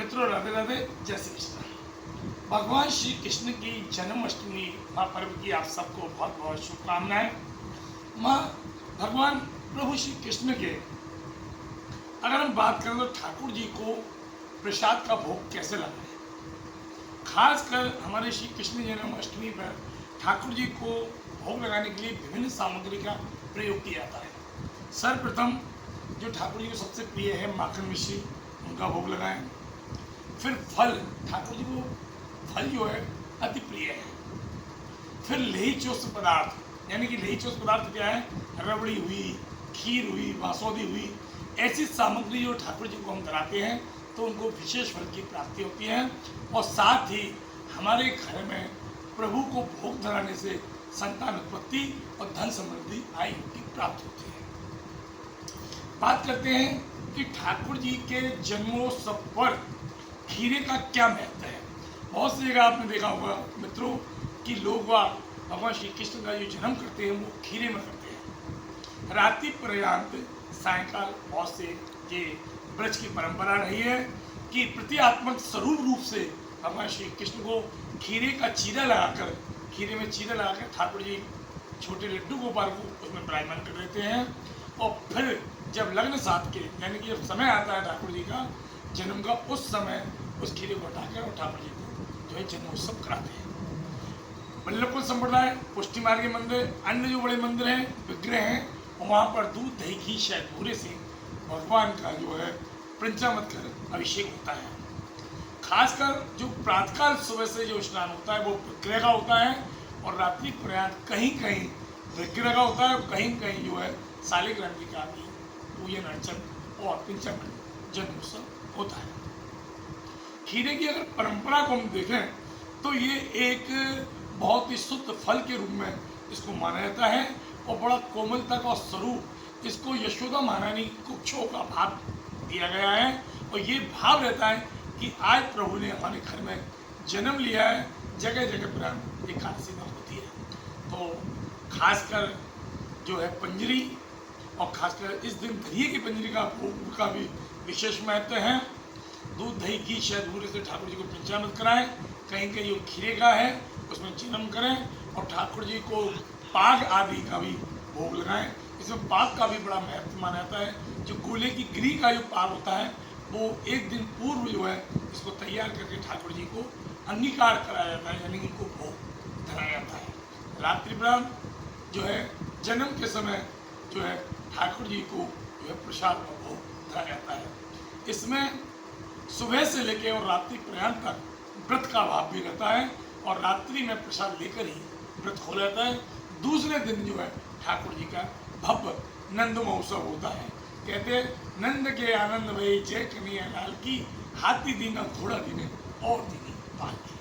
मित्रों, राधे राधे, जय श्री कृष्ण। भगवान श्री कृष्ण की जन्माष्टमी महापर्व की आप सबको बहुत बहुत शुभकामनाएं। माँ भगवान प्रभु श्री कृष्ण के अगर हम बात करें तो ठाकुर जी को प्रसाद का भोग कैसे लगाएं, खासकर हमारे श्री कृष्ण जन्माष्टमी पर ठाकुर जी को भोग लगाने के लिए विभिन्न सामग्री का प्रयोग किया जाता है। सर्वप्रथम जो ठाकुर जी को सबसे प्रिय है माखन मिश्री, उनका भोग लगाएं। फिर फल, ठाकुर जी को फल जो है अति प्रिय है। फिर लेही चोष्ट पदार्थ, यानी कि लेही चोष्ट पदार्थ क्या है, रबड़ी हुई, खीर हुई, बांसुरी हुई, ऐसी सामग्री जो ठाकुर जी को हम धराते हैं तो उनको विशेष फल की प्राप्ति होती है। और साथ ही हमारे घर में प्रभु को भोग धराने से संतान उत्पत्ति और धन समृद्धि आयु की प्राप्ति होती है। बात करते हैं कि ठाकुर जी के जन्मोत्सव पर खीरे का क्या महत्व है। बहुत सी जगह आपने देखा होगा मित्रों कि लोग भगवान श्री कृष्ण का जो जन्म करते हैं वो खीरे में करते हैं। रात्रि पर्यंत सायंकाल बहुत से ये ब्रज की परंपरा रही है कि प्रतीकात्मक स्वरूप रूप से भगवान श्री कृष्ण को खीरे का चीरा लगाकर, खीरे में चीरा लगाकर ठाकुर जी छोटे लड्डू गोपाल को उसमें विराजमान कर देते हैं। और फिर जब लग्न साथ के, यानी कि जब समय आता है ठाकुर जी का जन्म का, उस समय उस खीरे को हटाकर और ठाकुर जी को जो है जन्मोत्सव कराते हैं। वल्लभकुल संप्रदाय, पुष्टि मार्ग के मंदिर, अन्य जो बड़े मंदिर हैं, विग्रह हैं, वहाँ पर दूध दही घी शहद पूरे से भगवान का जो है पंचामृत कर अभिषेक होता है। खासकर जो प्रातःकाल सुबह से जो स्नान होता है वो विग्रह का होता है और रात्रि पर्यंत कहीं कहीं विग्रह का होता है और कहीं कहीं जो है शालिग्राम जी का भी पूजन अर्चन और पंचामृत जन्मोत्सव होता है। खीरे की अगर परंपरा को हम देखें तो ये एक बहुत ही शुद्ध फल के रूप में इसको माना जाता है और बड़ा कोमलता का स्वरूप इसको यशोदा महारानी को क्षो का भाव दिया गया है। और ये भाव रहता है कि आज प्रभु ने हमारे घर में जन्म लिया है, जगह जगह पर एकादशी में होती है। तो खासकर जो है पंजरी और खासकर इस दिन दरिये की पंजरी का भोग का भी विशेष महत्व है। दूध दही घी शहद बूरे से ठाकुर जी को पंचामृत कराएं, कहीं कहीं जो खीरे का है उसमें जन्म करें और ठाकुर जी को पाग आदि का भी भोग लगाएं। इसमें पाग का भी बड़ा महत्व माना जाता है। जो गोले की गिरी का जो पाग होता है वो एक दिन पूर्व जो है इसको तैयार करके ठाकुर जी को अंगीकार कराया जाता है, यानी कि इनको भोग धराया जाता है। रात्रि ब्रह्म जो है जन्म के समय जो है ठाकुर जी को जो है प्रसाद का भोग धराया जाता है। इसमें सुबह से लेकर और रात्रि पर्यंत तक व्रत का भाव भी रहता है और रात्रि में प्रसाद लेकर ही व्रत हो जाता है। दूसरे दिन जो है ठाकुर जी का भव्य नंद महोत्सव होता है। कहते हैं नंद के आनंद भई जय कन्हैया लाल की, हाथी दीना घोड़ा दीने और दीनी पालकी।